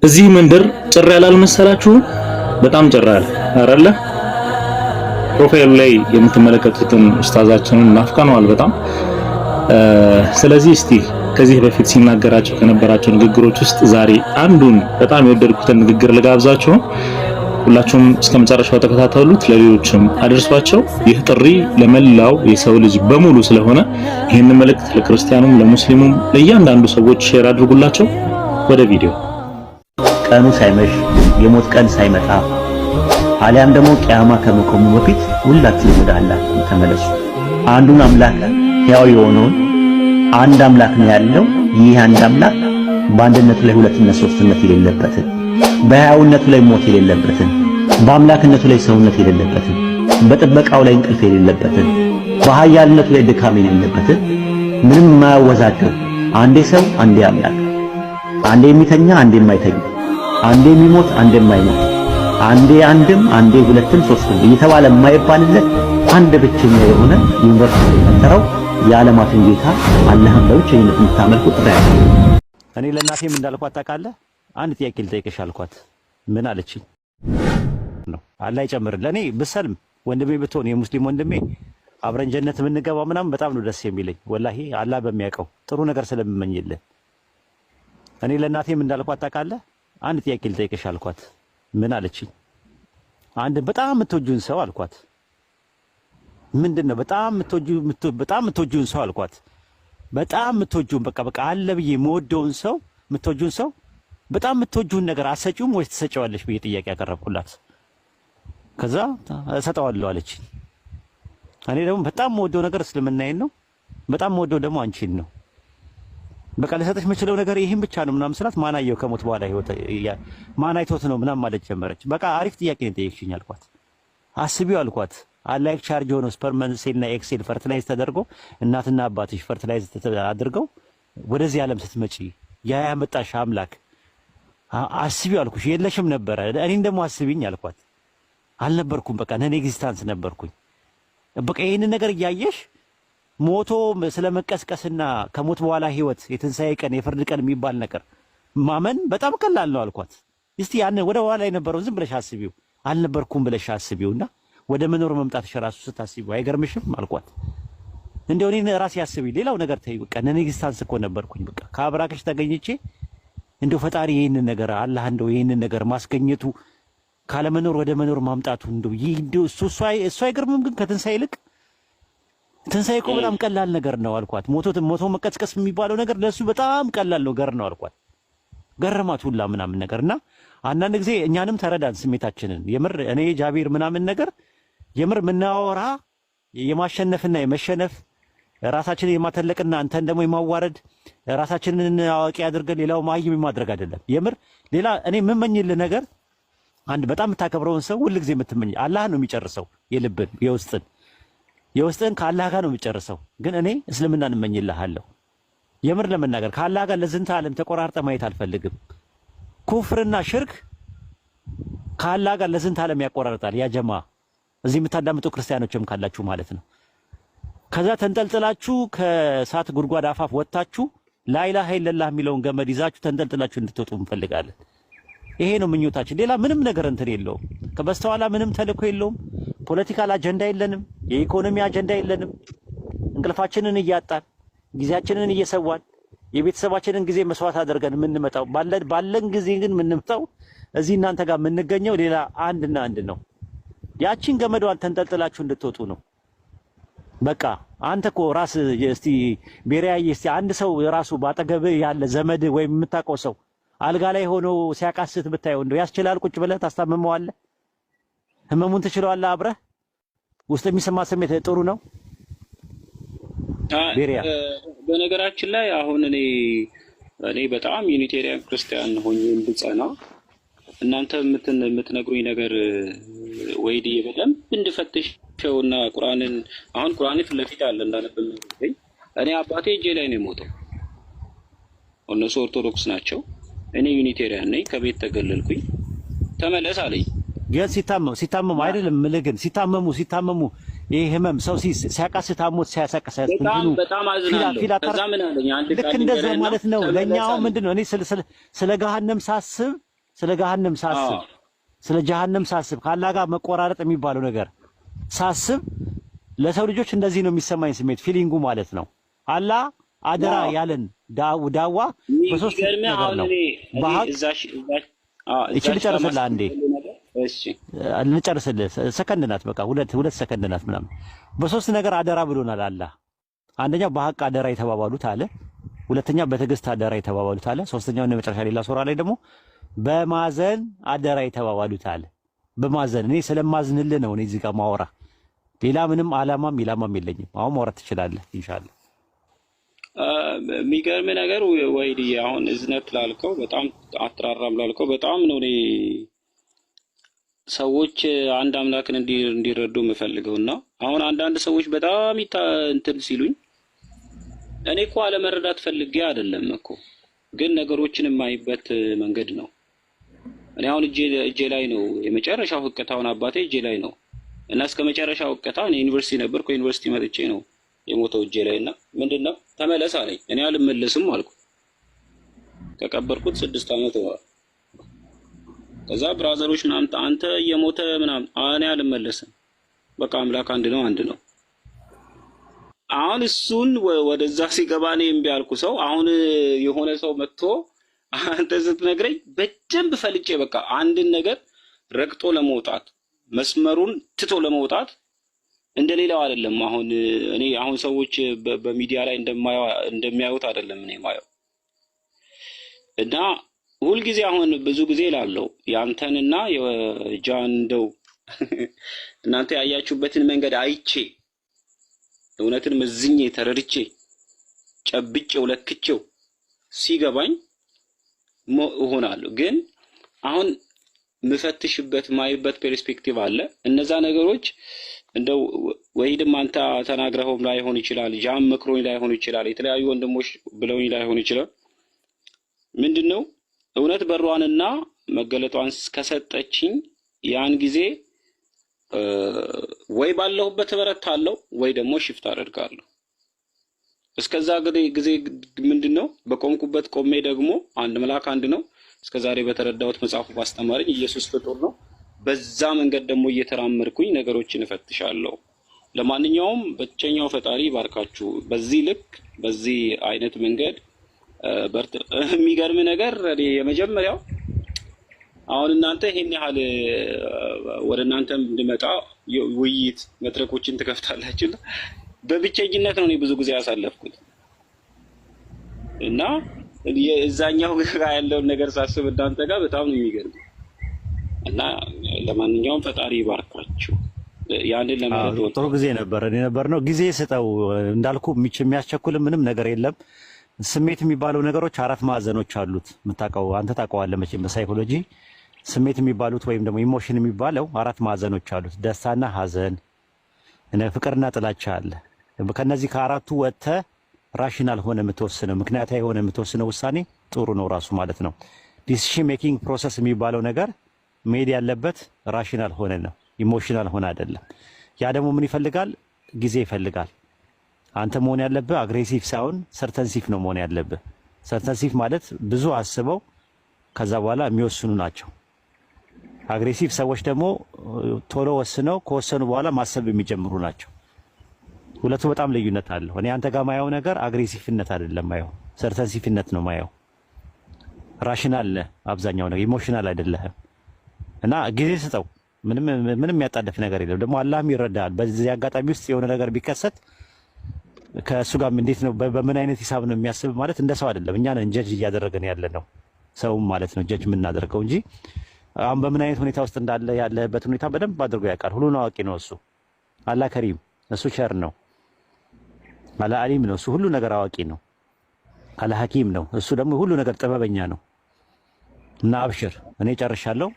እዚህ መንደር ጭር ያላል መሰላችሁ? በጣም ጭር ያለ አይደለ? ፕሮፋይሉ ላይ የምትመለከቱትን ኡስታዛችንን ናፍቀነዋል በጣም። ስለዚህ እስቲ ከዚህ በፊት ሲናገራቸው ከነበራቸው ንግግሮች ውስጥ ዛሬ አንዱን በጣም የወደድኩትን ንግግር ልጋብዛችሁ። ሁላችሁም እስከ መጨረሻው ተከታተሉት፣ ለሌሎችም አድርሷቸው። ይህ ጥሪ ለመላው የሰው ልጅ በሙሉ ስለሆነ ይህን መልእክት ለክርስቲያኑም ለሙስሊሙም ለእያንዳንዱ ሰዎች ሼር አድርጉላቸው። ወደ ቪዲዮ። ቀኑ ሳይመሽ የሞት ቀን ሳይመጣ አሊያም ደግሞ ቂያማ ከመቆሙ በፊት ሁላችንም ወደ አላህ ተመለሱ። አንዱን አምላክ ሕያው የሆነውን አንድ አምላክ ነው ያለው። ይህ አንድ አምላክ በአንድነቱ ላይ ሁለትነት ሶስትነት የሌለበትን፣ በሕያውነቱ ላይ ሞት የሌለበትን፣ በአምላክነቱ ላይ ሰውነት የሌለበትን፣ በጥበቃው ላይ እንቅልፍ የሌለበትን፣ በኃያልነቱ ላይ ድካም የሌለበትን፣ ምንም የማያወዛግብ አንዴ ሰው አንዴ አምላክ፣ አንዴ የሚተኛ አንዴ የማይተኛ፣ አንዴ የሚሞት አንዴ የማይሞት፣ አንዴ አንድም አንዴ ሁለትም ሶስትም እየተባለ የማይባልለት አንድ ብቸኛ የሆነ ዩኒቨርስ የፈጠረው የዓለማትን ጌታ አላህን በብቸኝነት የምታመልኩ ጥሪ ያለ። እኔ ለእናቴም እንዳልኳት ታውቃለህ፣ አንድ ጥያቄ ልጠይቅሽ አልኳት። ምን አለችኝ? ነው አላህ ይጨምርልህ። ለእኔ ብሰልም ወንድሜ ብትሆን የሙስሊም ወንድሜ አብረን ጀነት የምንገባው ምናምን በጣም ነው ደስ የሚለኝ። ወላሂ አላህ በሚያውቀው ጥሩ ነገር ስለምመኝልህ። እኔ ለእናቴም እንዳልኳት ታውቃለህ፣ አንድ ጥያቄ ልጠይቅሽ አልኳት። ምን አለችኝ? አንድ በጣም የምትወጂውን ሰው አልኳት። ምንድነው በጣም የምትወጂውን ሰው አልኳት። በጣም የምትወጂውን በቃ አለ ብዬ የምወደውን ሰው የምትወጂውን ሰው በጣም የምትወጂውን ነገር አሰጪውም ወይስ ትሰጪዋለሽ ብዬ ጥያቄ ያቀረብኩላት። ከዛ እሰጠዋለሁ አለች። እኔ ደግሞ በጣም የምወደው ነገር እስልምናዬን ነው፣ በጣም የምወደው ደግሞ አንቺን ነው። በቃ ልሰጥሽ የምችለው ነገር ይሄን ብቻ ነው ምናምን ስላት፣ ማን አየው ከሞት በኋላ ህይወት ማን አይቶት ነው ምናምን ማለት ጀመረች። በቃ አሪፍ ጥያቄ ነው የጠየቅሽኝ አልኳት። አስቢው አልኳት። አላይክ ቻርጅ ሆኖ ስፐርመን ሴልና ኤክሴል ፈርቲላይዝ ተደርጎ እናትና አባትሽ ፈርቲላይዝ አድርገው ወደዚህ ዓለም ስትመጪ ያ ያመጣሽ አምላክ አስቢው አልኩሽ። የለሽም ነበረ። እኔን ደግሞ አስቢኝ አልኳት። አልነበርኩም፣ በቃ ነን ኤግዚስታንስ ነበርኩኝ። በቃ ይሄንን ነገር እያየሽ ሞቶ ስለመቀስቀስና ከሞት በኋላ ህይወት የትንሣኤ ቀን የፍርድ ቀን የሚባል ነገር ማመን በጣም ቀላል ነው አልኳት። እስቲ ያን ወደ ኋላ የነበረው ዝም ብለሽ አስቢው፣ አልነበርኩም ብለሽ አስቢውና ወደ መኖር መምጣትሽ ራሱ ስታስቢው አይገርምሽም አልኳት። እንደው እኔን ራሴ አስቢ፣ ሌላው ነገር ተይ፣ በቃ ነን ኤግዚስታንስ እኮ ነበርኩኝ። በቃ ከአብራክሽ ተገኝቼ እንደው ፈጣሪ ይሄንን ነገር አላህ እንደው ይሄንን ነገር ማስገኘቱ ካለመኖር ወደ መኖር ማምጣቱ እንደው ይህ እንደው እሱ አይገርምም? ግን ከትንሣኤ ይልቅ ትንሣኤ እኮ በጣም ቀላል ነገር ነው አልኳት። ሞቶ መቀስቀስ የሚባለው ነገር ለሱ በጣም ቀላል ነው ገር ነው አልኳት። ገረማት ሁላ ምናምን ነገርና አንዳንድ ጊዜ እኛንም ተረዳን ስሜታችንን። የምር እኔ ጃቢር ምናምን ነገር የምር ምናወራ የማሸነፍና የመሸነፍ ራሳችንን የማተለቅና አንተን ደግሞ የማዋረድ ራሳችንን አዋቂ አድርገን ሌላው ማይም የማድረግ አይደለም። የምር ሌላ እኔ የምመኝልህ ነገር አንድ በጣም የምታከብረውን ሰው ሁልጊዜ የምትመኝ አላህ ነው የሚጨርሰው የልብን የውስጥን ከአላህ ጋር ነው የሚጨርሰው። ግን እኔ እስልምናን እመኝልሃለሁ። የምር ለመናገር ከአላህ ጋር ለዝንተ ዓለም ተቆራርጠ ማየት አልፈልግም። ኩፍርና ሽርክ ከአላህ ጋር ለዝንተ ዓለም ያቆራርጣል። ያ ጀማ እዚህ የምታዳምጡ ክርስቲያኖችም ካላችሁ ማለት ነው። ከዛ ተንጠልጥላችሁ ከእሳት ጉድጓድ አፋፍ ወጥታችሁ ላኢላሃ ኢለላህ የሚለውን ገመድ ይዛችሁ ተንጠልጥላችሁ እንድትወጡ እንፈልጋለን። ይሄ ነው ምኞታችን። ሌላ ምንም ነገር እንትን የለውም። ከበስተኋላ ምንም ተልእኮ የለውም። ፖለቲካል አጀንዳ የለንም። የኢኮኖሚ አጀንዳ የለንም። እንቅልፋችንን እያጣን ጊዜያችንን እየሰዋን የቤተሰባችንን ጊዜ መስዋዕት አድርገን የምንመጣው ባለን ጊዜ ግን የምንመጣው እዚህ እናንተ ጋር የምንገኘው ሌላ አንድና አንድ ነው። ያቺን ገመዷን ተንጠልጥላችሁ እንድትወጡ ነው። በቃ አንተ እኮ ራስ እስቲ ቤሪያዬ እስቲ አንድ ሰው ራሱ ባጠገብህ ያለ ዘመድ ወይም የምታውቀው ሰው አልጋ ላይ ሆኖ ሲያቃስት ብታየው እንደው ያስችላል? ቁጭ ብለህ ታስታምመዋለህ? ህመሙን ትችለዋለህ? አብረህ ውስጥ የሚሰማ ስሜት ጥሩ ነው። ቤሪያ በነገራችን ላይ አሁን እኔ በጣም ዩኒቴሪያን ክርስቲያን ሆኜ እንድጸና እናንተ የምትነግሩኝ ነገር ወይዲ በደንብ እንድፈትሸውና ቁርአንን አሁን ቁርአን ፊት ለፊት አለ እንዳነብም እኔ አባቴ እጄ ላይ ነው የሞተው። እነሱ ኦርቶዶክስ ናቸው፣ እኔ ዩኒቴሪያን ነኝ። ከቤት ተገለልኩኝ። ተመለስ አለኝ። ግን ሲታመሙ አይደለም ምልግን ሲታመሙ ይሄ ህመም ሰው ሲያቃስት አሞት ሲያሳቀሳት በጣም አዝናለሁ። ከዛ ምን አለኝ አንድ ልክ እንደዛ ማለት ነው። ለኛው ምንድነው እኔ ስለ ገሃነም ሳስብ ስለ ገሃነም ሳስብ ስለ ጀሃነም ሳስብ ከአላህ ጋር መቆራረጥ የሚባለው ነገር ሳስብ ለሰው ልጆች እንደዚህ ነው የሚሰማኝ ስሜት ፊሊንጉ ማለት ነው። አላህ አደራ ያለን ዳዋ በሶስት ነገር ነው። እቺ ልጨርስልህ አንዴ። እሺ ልጨርስልህ፣ ሰከንድ ናት በቃ ሁለት ሰከንድ ናት ምናምን። በሶስት ነገር አደራ ብሎናል አላህ። አንደኛው በሐቅ አደራ የተባባሉት አለ፣ ሁለተኛ በትዕግስት አደራ የተባባሉት አለ፣ ሶስተኛው እና መጨረሻ ሌላ ሱራ ላይ ደግሞ በማዘን አደራ የተባባሉት አለ። በማዘን እኔ ስለማዝንልህ ነው እኔ እዚህ ጋር ማወራ፣ ሌላ ምንም ዓላማም የለኝም። አሁን ማውራት ትችላለህ ኢንሻአላህ። የሚገርም ነገር ወይዲ አሁን እዝነት ላልከው በጣም አትራራም ላልከው በጣም ነው እኔ ሰዎች አንድ አምላክን እንዲረዱ የምፈልገውና አሁን አንዳንድ ሰዎች በጣም እንትን ሲሉኝ እኔ እኮ አለመረዳት ፈልጌ አይደለም እኮ ግን ነገሮችን የማይበት መንገድ ነው። እኔ አሁን እጄ ላይ ነው የመጨረሻው ህቅታውን አባቴ እጄ ላይ ነው እና እስከ መጨረሻው ህቅታ እኔ ዩኒቨርሲቲ ነበር ከዩኒቨርሲቲ መጥቼ ነው የሞተው እጄ ላይና ምንድነው ተመለስ አለኝ። እኔ አልመለስም አልኩ። ከቀበርኩት 6 ዓመት ነው። ከዛ ብራዘሮች ምናምን አንተ የሞተ ምናምን እኔ አልመለስም፣ በቃ አምላክ አንድ ነው። አሁን እሱን ወደዛ ሲገባ እኔ እምቢ አልኩ። ሰው አሁን የሆነ ሰው መጥቶ አንተ ስትነግረኝ በደንብ ፈልጬ በቃ አንድን ነገር ረግጦ ለመውጣት መስመሩን ትቶ ለመውጣት እንደሌላው አይደለም። አሁን ሰዎች በሚዲያ ላይ እንደሚያዩት አይደለም እኔ ማየው እና ሁልጊዜ አሁን ብዙ ጊዜ እላለሁ ያንተንና የጃንደው እናንተ ያያችሁበትን መንገድ አይቼ እውነትን መዝኜ ተረድቼ ጨብጬው ለክቼው ሲገባኝ እሆናለሁ። ግን አሁን ምፈትሽበት ማይበት ፐርስፔክቲቭ አለ። እነዛ ነገሮች እንደው ወይድም አንተ ተናግረውም ላይሆን ይችላል፣ ጃም መክሮኝ ላይሆን ይችላል፣ የተለያዩ ወንድሞች ብለውኝ ላይሆን ይችላል። ምንድነው እውነት በሯንና መገለጧን ከሰጠችኝ ያን ጊዜ ወይ ባለሁበት እበረታለሁ ወይ ደግሞ ሽፍት አደርጋለሁ። እስከዛ ጊዜ ምንድነው በቆምኩበት ቆሜ ደግሞ አንድ መልአክ አንድ ነው እስከዛሬ በተረዳሁት መጽሐፉ ባስተማረኝ ኢየሱስ ፍጡር ነው። በዛ መንገድ ደግሞ እየተራመድኩኝ ነገሮችን እፈትሻለሁ። ለማንኛውም ብቸኛው ፈጣሪ ባርካችሁ። በዚህ ልክ በዚህ አይነት መንገድ የሚገርም ነገር እኔ የመጀመሪያው አሁን እናንተ ይሄን ያህል ወደ እናንተም እንድመጣ ውይይት መድረኮችን ትከፍታላችሁ። በብቸኝነት ነው እኔ ብዙ ጊዜ ያሳለፍኩት እና የዛኛው ጋር ያለውን ነገር ሳስብ እናንተ ጋር በጣም ነው የሚገርም እና ለማንኛውም ፈጣሪ ይባርካችሁ። ያንን ለማለት ጥሩ ጊዜ ነበር ነው ጊዜ ስጠው እንዳልኩ የሚያስቸኩል ምንም ነገር የለም። ስሜት የሚባለው ነገሮች አራት ማዕዘኖች አሉት። አንተ ታውቀዋለህ መቼም በሳይኮሎጂ ስሜት የሚባሉት ወይም ደግሞ ኢሞሽን የሚባለው አራት ማዕዘኖች አሉት። ደስታና ሐዘን፣ ፍቅርና ጥላቻ አለ። ከነዚህ ከአራቱ ወጥተህ ራሽናል ሆነ የምትወስነው ምክንያታዊ ሆነ የምትወስነው ውሳኔ ጥሩ ነው ራሱ ማለት ነው። ዲሲሽን ሜኪንግ ፕሮሰስ የሚባለው ነገር መሄድ ያለበት ራሽናል ሆነ ነው፣ ኢሞሽናል ሆነ አይደለም። ያ ደግሞ ምን ይፈልጋል? ጊዜ ይፈልጋል። አንተ መሆን ያለብህ አግሬሲቭ ሳይሆን ሰርተንሲቭ ነው መሆን ያለብህ። ሰርተንሲቭ ማለት ብዙ አስበው ከዛ በኋላ የሚወስኑ ናቸው። አግሬሲቭ ሰዎች ደግሞ ቶሎ ወስነው ከወሰኑ በኋላ ማሰብ የሚጀምሩ ናቸው። ሁለቱ በጣም ልዩነት አለው። እኔ አንተ ጋር ማየው ነገር አግሬሲቭነት አይደለም ማየው፣ ሰርተንሲቭነት ነው ማየው። ራሽናል ነህ አብዛኛው ነገር፣ ኢሞሽናል አይደለህም። እና ጊዜ ስጠው። ምንም ያጣደፍ ነገር የለም። ደግሞ አላህም ይረዳል። በዚህ አጋጣሚ ውስጥ የሆነ ነገር ቢከሰት ከእሱ ጋር እንዴት ነው በምን አይነት ሂሳብ ነው የሚያስብ ማለት እንደ ሰው አይደለም። እኛ ነን ጀጅ እያደረገን ያለ ነው ሰውም ማለት ነው ጀጅ የምናደርገው እንጂ አሁን በምን አይነት ሁኔታ ውስጥ እንዳለ ያለበት ሁኔታ በደንብ አድርጎ ያውቃል። ሁሉን አዋቂ ነው እሱ። አላህ ከሪም፣ እሱ ቸር ነው። አላህ አሊም ነው፣ እሱ ሁሉ ነገር አዋቂ ነው። አላህ ሐኪም ነው፣ እሱ ደግሞ ሁሉ ነገር ጥበበኛ ነው። እና አብሽር፣ እኔ ጨርሻለሁ።